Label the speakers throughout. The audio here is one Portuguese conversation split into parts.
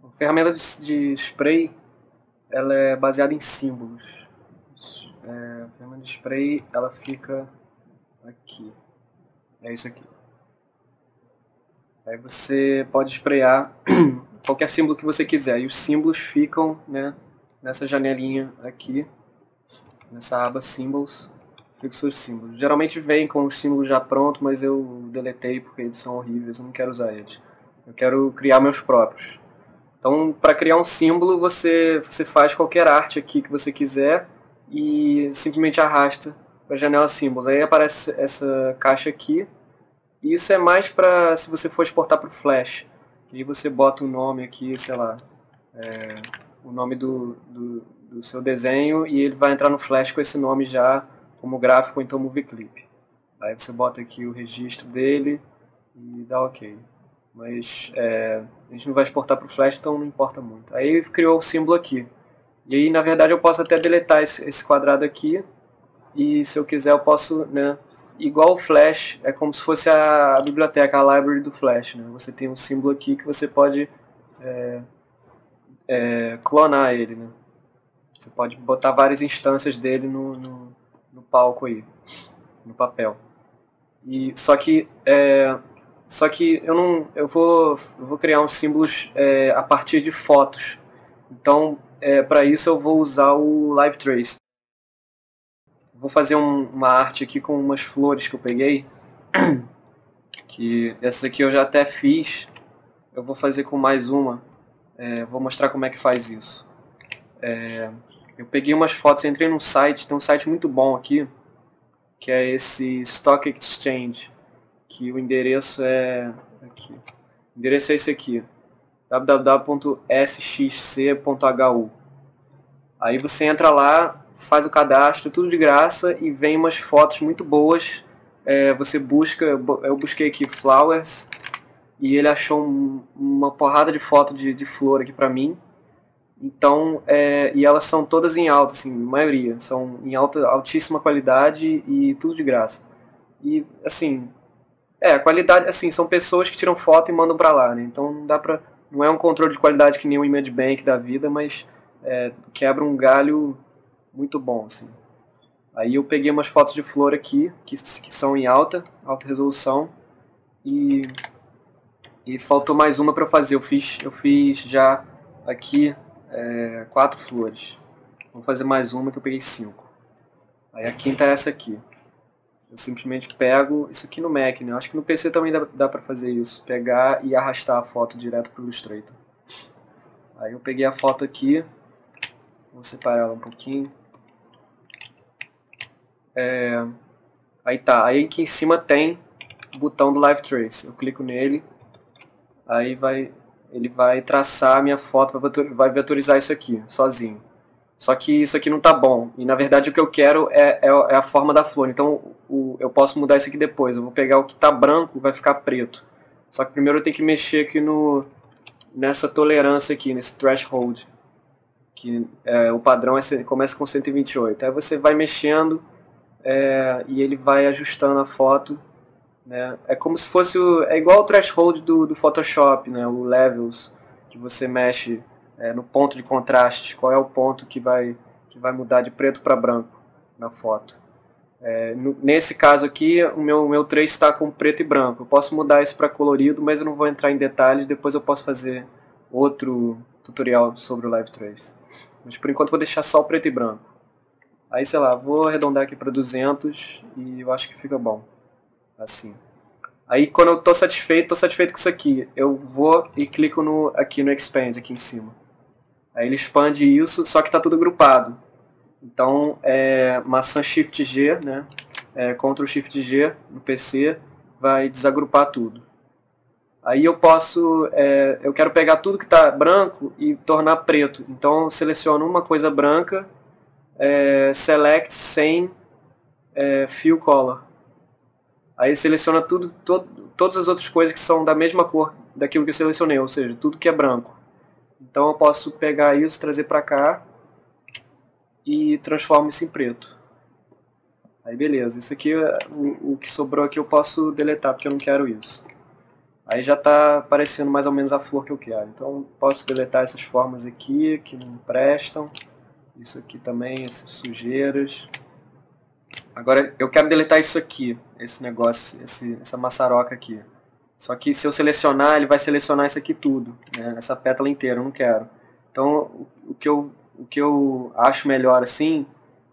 Speaker 1: A ferramenta de spray, ela é baseada em símbolos. A ferramenta de spray, ela fica aqui. É isso aqui. Aí você pode sprayar qualquer símbolo que você quiser. E os símbolos ficam, né, nessa janelinha aqui, nessa aba Symbols, fica os seus símbolos. Geralmente vem com os símbolos já prontos, mas eu deletei porque eles são horríveis, eu não quero usar eles. Eu quero criar meus próprios. Então, para criar um símbolo, você faz qualquer arte aqui que você quiser e simplesmente arrasta para a janela Symbols. Aí aparece essa caixa aqui. E isso é mais para se você for exportar para o Flash. Que aí você bota o nome aqui, sei lá, o nome do seu desenho e ele vai entrar no Flash com esse nome já como gráfico, ou então movie clip. Aí você bota aqui o registro dele e dá OK. Mas a gente não vai exportar para o Flash, então não importa muito. Aí criou o símbolo aqui. E aí, na verdade, eu posso até deletar esse quadrado aqui. E se eu quiser, eu posso, né, igual o Flash, é como se fosse a biblioteca, a library do Flash. Né? Você tem um símbolo aqui que você pode clonar ele. Né? Você pode botar várias instâncias dele no palco aí, no papel. Só que eu vou criar uns símbolos a partir de fotos. Então, para isso eu vou usar o Live Trace. Vou fazer uma arte aqui com umas flores que eu peguei. Que essas aqui eu já até fiz. Eu vou fazer com mais uma. Vou mostrar como é que faz isso. Eu peguei umas fotos, entrei num site, tem um site muito bom aqui, que é esse Stock Exchange, que o endereço é aqui. O endereço é esse aqui, www.sxc.hu. Aí você entra lá, faz o cadastro, tudo de graça, e vem umas fotos muito boas. Você busca, eu busquei aqui flowers, e ele achou uma porrada de foto de flor aqui pra mim. Então, e elas são todas em alta, assim, a maioria, são em altíssima qualidade e tudo de graça. E, assim, a qualidade, assim, são pessoas que tiram foto e mandam pra lá, né? Então não é um controle de qualidade que nem o Image Bank da vida, mas quebra um galho muito bom, assim. Aí eu peguei umas fotos de flor aqui, que são em alta resolução, e faltou mais uma pra fazer. Eu fiz já aqui 4 flores. Vou fazer mais uma que eu peguei 5. Aí a quinta é essa aqui. Eu simplesmente pego isso aqui no Mac, né? Eu acho que no PC também dá pra fazer isso. Pegar e arrastar a foto direto pro Illustrator. Aí eu peguei a foto aqui. Vou separar ela um pouquinho. Aí tá. Aí aqui em cima tem o botão do Live Trace. Eu clico nele. Aí ele vai traçar a minha foto, vai vetorizar isso aqui, sozinho. Só que isso aqui não tá bom. E na verdade o que eu quero é a forma da flor. Então eu posso mudar isso aqui depois. Eu vou pegar o que tá branco, vai ficar preto. Só que primeiro eu tenho que mexer aqui nessa tolerância aqui, nesse threshold. Que o padrão começa com 128. Aí você vai mexendo e ele vai ajustando a foto. Né? É como se fosse é igual o threshold do Photoshop, né? O levels, que você mexe no ponto de contraste, qual é o ponto que vai mudar de preto para branco na foto. Nesse caso aqui, o meu trace está com preto e branco. Eu posso mudar isso para colorido, mas eu não vou entrar em detalhes, depois eu posso fazer outro tutorial sobre o Live Trace. Mas por enquanto eu vou deixar só o preto e branco. Aí, sei lá, vou arredondar aqui para 200 e eu acho que fica bom. Assim. Aí quando eu estou satisfeito com isso aqui, eu vou e clico aqui no Expand, aqui em cima. Aí ele expande isso, só que está tudo agrupado. Então, maçã Shift G, né? Ctrl Shift G no PC, vai desagrupar tudo. Aí eu posso, eu quero pegar tudo que está branco e tornar preto. Então eu seleciono uma coisa branca, Select sem Fill Color. Aí seleciona todas as outras coisas que são da mesma cor daquilo que eu selecionei, ou seja, tudo que é branco. Então eu posso pegar isso, trazer para cá e transformo isso em preto. Aí beleza, isso aqui, o que sobrou aqui eu posso deletar porque eu não quero isso. Aí já está aparecendo mais ou menos a flor que eu quero. Então posso deletar essas formas aqui que não prestam. Isso aqui também, essas sujeiras. Agora eu quero deletar isso aqui, esse negócio, essa maçaroca aqui. Só que se eu selecionar, ele vai selecionar isso aqui tudo, né? Essa pétala inteira, eu não quero. Então o que eu acho melhor assim,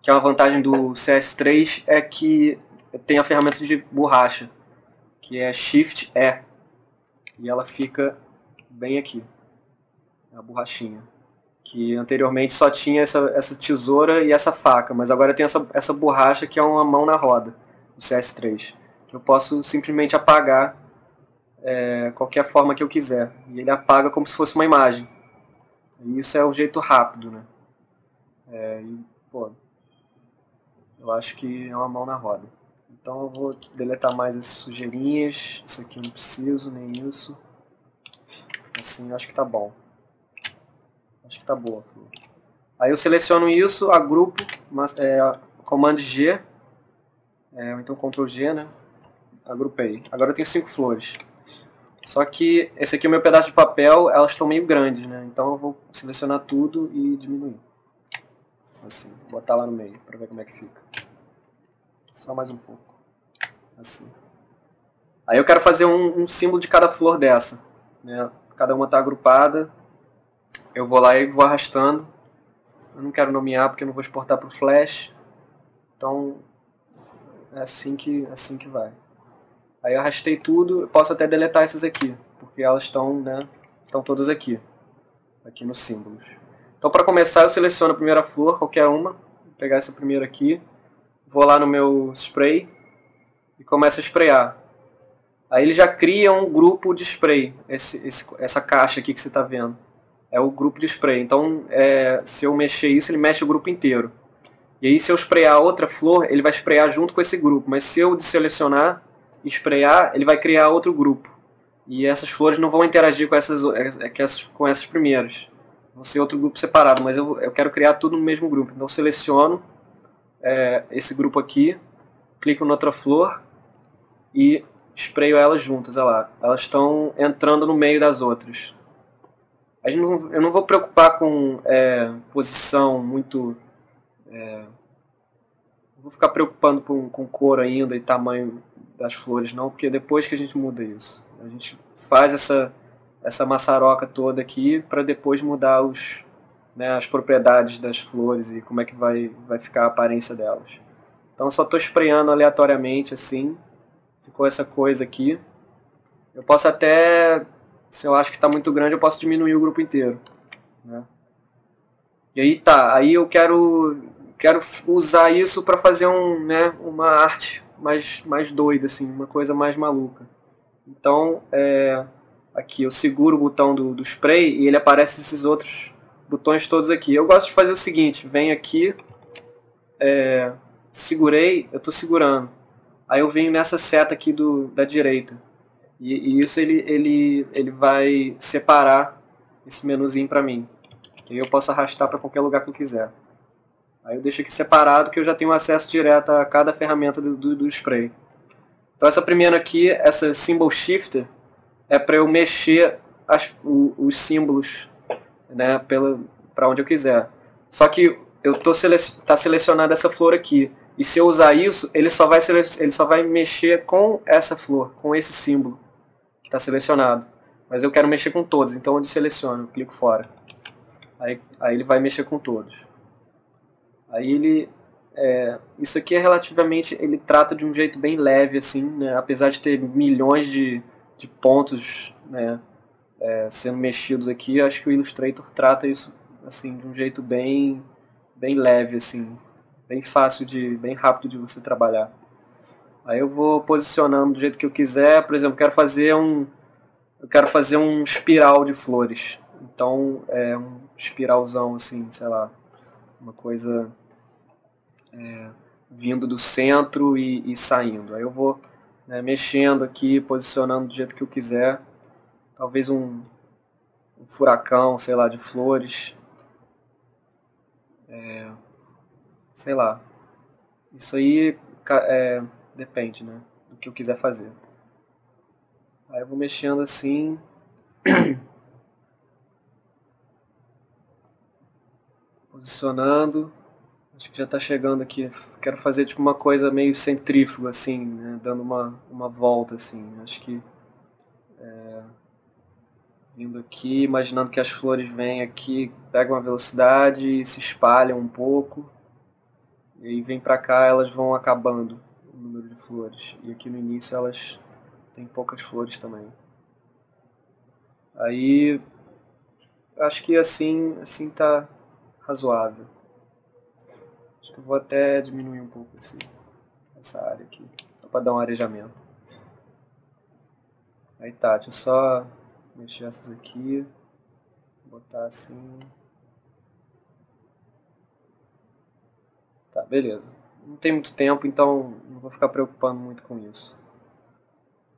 Speaker 1: que é uma vantagem do CS3, é que tem a ferramenta de borracha, que é Shift E. E ela fica bem aqui, a borrachinha. Que anteriormente só tinha essa tesoura e essa faca, mas agora tem essa borracha que é uma mão na roda, do CS3. Que eu posso simplesmente apagar qualquer forma que eu quiser. E ele apaga como se fosse uma imagem. E isso é o jeito rápido, né? Pô, eu acho que é uma mão na roda. Então eu vou deletar mais essas sujeirinhas. Isso aqui eu não preciso, nem isso. Assim, eu acho que tá bom. Acho que tá boa. Aí eu seleciono isso, agrupo, Command G, ou então Ctrl G, né? Agrupei. Agora eu tenho 5 flores. Só que esse aqui é o meu pedaço de papel, elas estão meio grandes, né? Então eu vou selecionar tudo e diminuir. Assim, botar lá no meio para ver como é que fica. Só mais um pouco. Assim. Aí eu quero fazer um símbolo de cada flor dessa, né? Cada uma está agrupada. Eu vou lá e vou arrastando. Eu não quero nomear porque eu não vou exportar para o Flash. Então é assim que vai. Aí eu arrastei tudo, eu posso até deletar essas aqui, porque elas estão, né, estão todas aqui nos símbolos. Então para começar eu seleciono a primeira flor, qualquer uma, vou pegar essa primeira aqui, vou lá no meu spray e começo a sprayar. Aí ele já cria um grupo de spray, essa caixa aqui que você está vendo. É o grupo de spray, então se eu mexer isso, ele mexe o grupo inteiro. E aí se eu sprayar outra flor, ele vai sprayar junto com esse grupo, mas se eu desselecionar e sprayar, ele vai criar outro grupo. E essas flores não vão interagir com essas primeiras. Vão ser outro grupo separado, mas eu quero criar tudo no mesmo grupo. Então eu seleciono esse grupo aqui, clico na outra flor e sprayo elas juntas. Olha lá, elas estão entrando no meio das outras. Eu não vou preocupar com posição muito... não vou ficar preocupando com cor ainda e tamanho das flores não, porque depois que a gente muda isso. A gente faz essa maçaroca toda aqui para depois mudar as propriedades das flores e como é que vai ficar a aparência delas. Então eu só estou sprayando aleatoriamente assim, ficou essa coisa aqui. Eu posso até, se eu acho que está muito grande, eu posso diminuir o grupo inteiro, né? E aí tá, aí eu quero usar isso para fazer uma arte mais doida, assim, uma coisa mais maluca. Então, aqui eu seguro o botão do spray e ele aparece esses outros botões todos aqui. Eu gosto de fazer o seguinte, venho aqui, segurei, eu estou segurando. Aí eu venho nessa seta aqui da direita. E isso ele vai separar esse menuzinho para mim. E eu posso arrastar para qualquer lugar que eu quiser. Aí eu deixo aqui separado que eu já tenho acesso direto a cada ferramenta do spray. Então essa primeira aqui, essa Symbol Shifter, é para eu mexer os símbolos, né, para onde eu quiser. Só que tá selecionada essa flor aqui. E se eu usar isso, ele só vai mexer com essa flor, com esse símbolo que está selecionado. Mas eu quero mexer com todos, então eu deseleciono, eu clico fora. Aí ele vai mexer com todos. Aí isso aqui relativamente, ele trata de um jeito bem leve, assim, né? Apesar de ter milhões de pontos, né, sendo mexidos aqui, acho que o Illustrator trata isso assim de um jeito bem leve, assim, bem fácil bem rápido de você trabalhar. Aí eu vou posicionando do jeito que eu quiser. Por exemplo, eu quero fazer um espiral de flores. Então um espiralzão assim, sei lá, uma coisa vindo do centro e saindo. Aí eu vou, né, mexendo aqui, posicionando do jeito que eu quiser. Talvez um furacão, sei lá, de flores. Sei lá. Isso aí depende, né, do que eu quiser fazer. Aí eu vou mexendo assim. Posicionando. Acho que já está chegando aqui. Quero fazer tipo uma coisa meio centrífuga, assim, né? Dando uma volta, assim. Acho que vindo aqui, imaginando que as flores vêm aqui, pegam uma velocidade e se espalham um pouco. E aí vem pra cá, elas vão acabando o número de flores. E aqui no início elas têm poucas flores também. Aí acho que assim tá razoável. Acho que eu vou até diminuir um pouco essa área aqui, só para dar um arejamento. Aí tá, deixa eu só mexer essas aqui, botar assim. Tá, beleza. Não tem muito tempo, então não vou ficar preocupando muito com isso.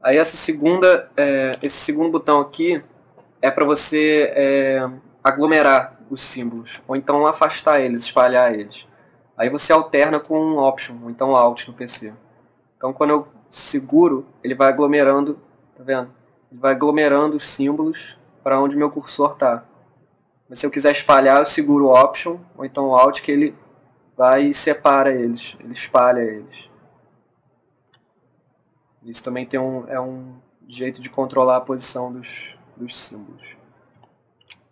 Speaker 1: Aí esse segundo botão aqui é para você aglomerar os símbolos, ou então afastar eles, espalhar eles. Aí você alterna com um Option, ou então Alt no PC. Então quando eu seguro, ele vai aglomerando, tá vendo? Ele vai aglomerando os símbolos para onde meu cursor está. Mas se eu quiser espalhar, eu seguro o Option, ou então o Alt, que ele vai e separa eles, ele espalha eles. Isso também é um jeito de controlar a posição dos símbolos.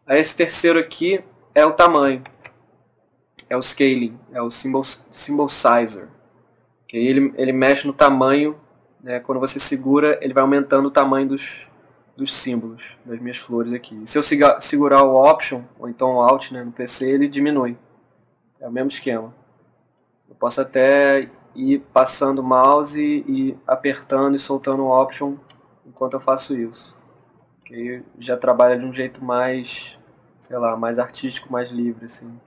Speaker 1: Aí esse terceiro aqui é o tamanho, é o scaling, é o symbol sizer. Que ele mexe no tamanho, né? Quando você segura, ele vai aumentando o tamanho dos símbolos, das minhas flores aqui. Se eu segurar o Option, ou então o Alt, né, no PC, ele diminui. É o mesmo esquema. Eu posso até ir passando o mouse e apertando e soltando o Option enquanto eu faço isso. Que aí já trabalha de um jeito mais, sei lá, mais artístico, mais livre, assim.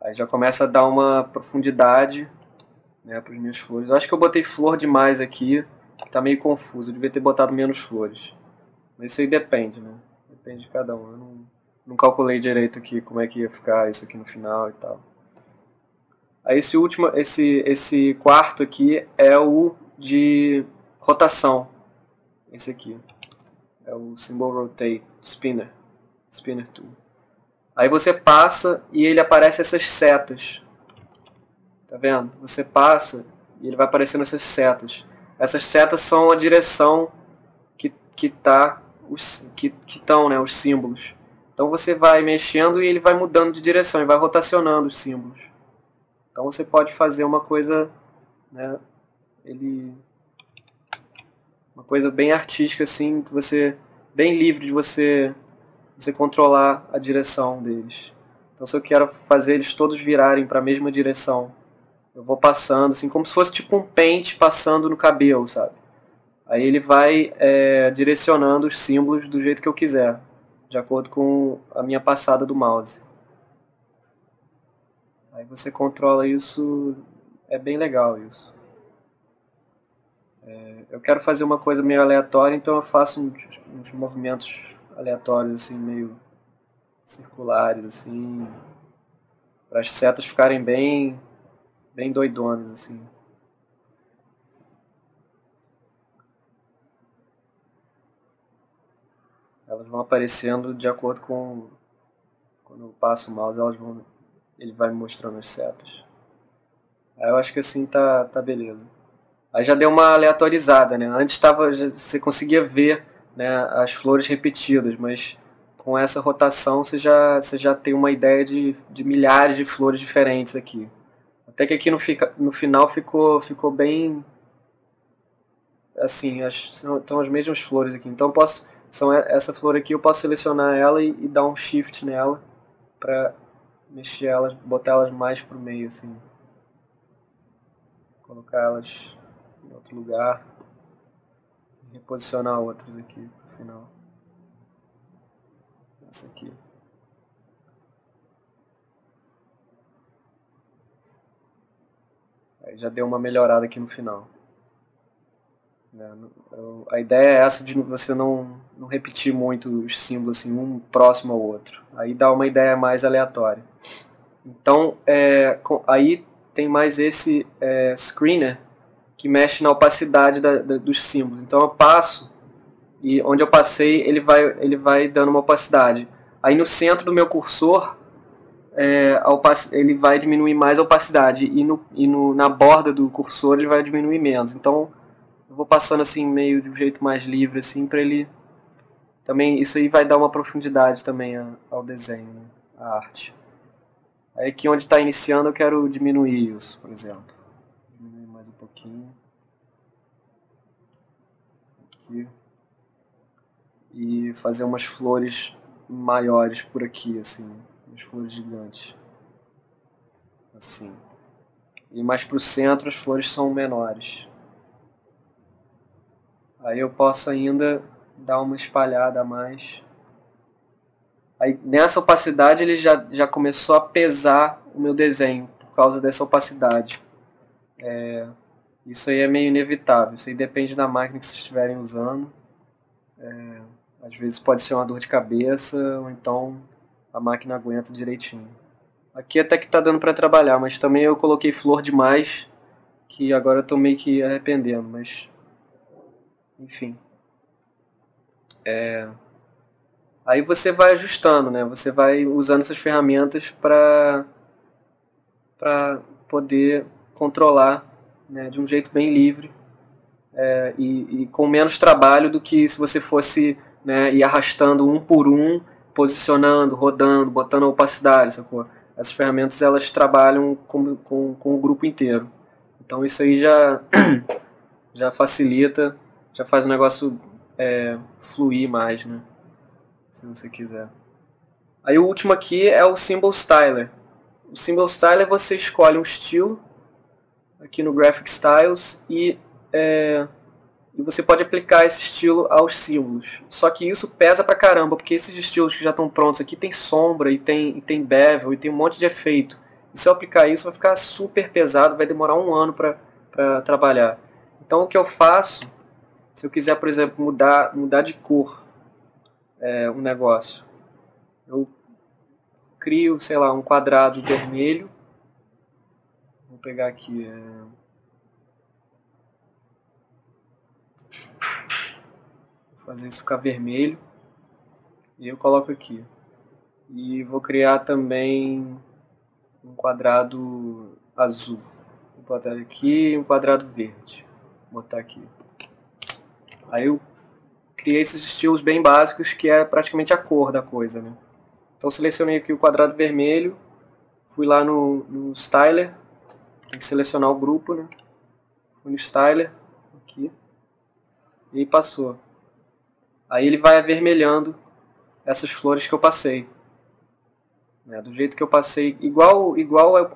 Speaker 1: Aí já começa a dar uma profundidade, né, para as minhas flores. Eu acho que eu botei flor demais aqui, que tá meio confuso. Eu devia ter botado menos flores. Mas isso aí depende, né? Depende de cada um. Eu não calculei direito aqui como é que ia ficar isso aqui no final e tal. Aí esse quarto aqui é o de rotação. Esse aqui. É o Symbol Rotate Spinner Tool. Aí você passa e ele aparece essas setas. Tá vendo? Você passa e ele vai aparecendo essas setas. Essas setas são a direção que estão, né, os símbolos. Então você vai mexendo e ele vai mudando de direção, e vai rotacionando os símbolos. Então você pode fazer uma coisa, né, uma coisa bem artística assim, bem livre de você controlar a direção deles. Então se eu quero fazer eles todos virarem para a mesma direção, eu vou passando assim, como se fosse tipo um pente passando no cabelo, sabe? Aí ele vai direcionando os símbolos do jeito que eu quiser, de acordo com a minha passada do mouse. Aí você controla isso, é bem legal isso. Eu quero fazer uma coisa meio aleatória, então eu faço uns movimentos aleatórios, assim, meio circulares, assim, para as setas ficarem bem doidonas, assim. Elas vão aparecendo de acordo com... Quando eu passo o mouse, ele vai me mostrando as setas. Aí eu acho que assim tá beleza. Aí já deu uma aleatorizada, né? Antes você conseguia ver, né, as flores repetidas, mas com essa rotação você já tem uma ideia de milhares de flores diferentes aqui. Até que aqui no final ficou bem... Assim, estão as mesmas flores aqui. Então essa flor aqui eu posso selecionar ela e dar um shift nela para mexer elas, botar elas mais pro meio, assim. Colocar elas em outro lugar. E reposicionar outras aqui pro final. Essa aqui. Aí já deu uma melhorada aqui no final. A ideia é essa de você não repetir muito os símbolos assim, um próximo ao outro. Aí dá uma ideia mais aleatória. Então, aí tem mais esse screener, que mexe na opacidade dos símbolos. Então eu passo, e onde eu passei ele vai dando uma opacidade. Aí no centro do meu cursor ele vai diminuir mais a opacidade, e na borda do cursor ele vai diminuir menos. Então eu vou passando assim meio de um jeito mais livre, assim, para ele também, isso aí vai dar uma profundidade também ao desenho, né? À arte. Aí aqui onde está iniciando eu quero diminuir isso, por exemplo. Diminuir mais um pouquinho. Aqui. E fazer umas flores maiores por aqui, assim. Umas flores gigantes. Assim. E mais para o centro as flores são menores. Aí eu posso ainda dar uma espalhada a mais. Aí nessa opacidade ele já começou a pesar o meu desenho, por causa dessa opacidade. Isso aí é meio inevitável, isso aí depende da máquina que vocês estiverem usando. Às vezes pode ser uma dor de cabeça, ou então a máquina aguenta direitinho. Aqui até que tá dando para trabalhar, mas também eu coloquei flor demais, que agora eu tô meio que arrependendo, mas enfim. Aí você vai ajustando, né? Você vai usando essas ferramentas para poder controlar, né, de um jeito bem livre, e com menos trabalho do que se você fosse, né, ir arrastando um por um, posicionando, rodando, botando opacidade, sacou? Essas ferramentas elas trabalham com o grupo inteiro. Então isso aí já facilita, já faz o negócio fluir mais, né? Se você quiser. Aí o último aqui é o Symbol Styler. O Symbol Styler você escolhe um estilo aqui no Graphic Styles e você pode aplicar esse estilo aos símbolos. Só que isso pesa pra caramba, porque esses estilos que já estão prontos aqui tem sombra, e tem bevel, e tem um monte de efeito. E se eu aplicar isso vai ficar super pesado, vai demorar um ano para trabalhar. Então o que eu faço, se eu quiser, por exemplo, mudar de cor um negócio, eu crio, sei lá, um quadrado vermelho. Vou pegar aqui... fazer isso ficar vermelho, e eu coloco aqui. E vou criar também um quadrado azul. Vou botar aqui um quadrado verde. Vou botar aqui. Aí eu criei esses estilos bem básicos, que é praticamente a cor da coisa, né? Então selecionei aqui o quadrado vermelho, fui lá no Styler, tem que selecionar o grupo, né? Fui no Styler, aqui, e passou. Aí ele vai avermelhando essas flores que eu passei. Do jeito que eu passei, igual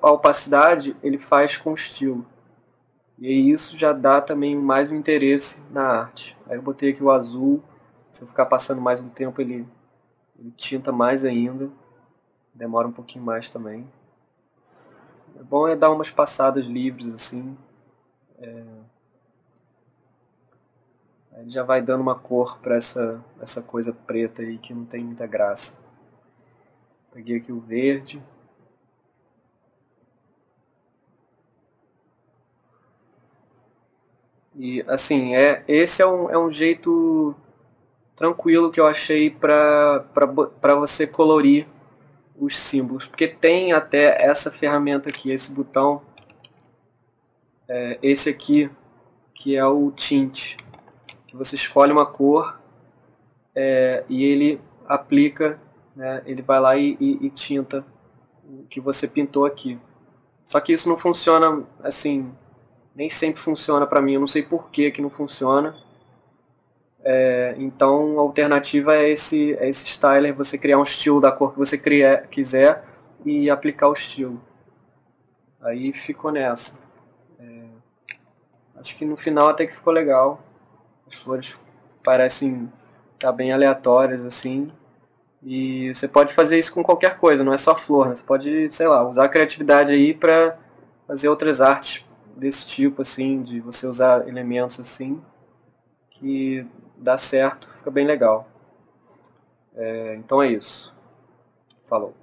Speaker 1: a opacidade, ele faz com estilo. E aí isso já dá também mais um interesse na arte. Aí eu botei aqui o azul, se eu ficar passando mais um tempo ele tinta mais ainda. Demora um pouquinho mais também. É bom dar umas passadas livres assim. Aí já vai dando uma cor para essa coisa preta aí que não tem muita graça. Peguei aqui o verde. E assim, esse é um jeito tranquilo que eu achei para você colorir os símbolos. Porque tem até essa ferramenta aqui, esse botão, esse aqui, que é o Tint. Que você escolhe uma cor e ele aplica, né, ele vai lá e tinta o que você pintou aqui. Só que isso não funciona assim, nem sempre funciona para mim, eu não sei por que não funciona. Então a alternativa é esse styler, você criar um estilo da cor que você quiser e aplicar o estilo. Aí ficou nessa. Acho que no final até que ficou legal. As flores parecem estar bem aleatórias assim. E você pode fazer isso com qualquer coisa, não é só flor, né? Você pode, sei lá, usar a criatividade aí para fazer outras artes desse tipo, assim, de você usar elementos assim, que dá certo, fica bem legal. Então é isso. Falou.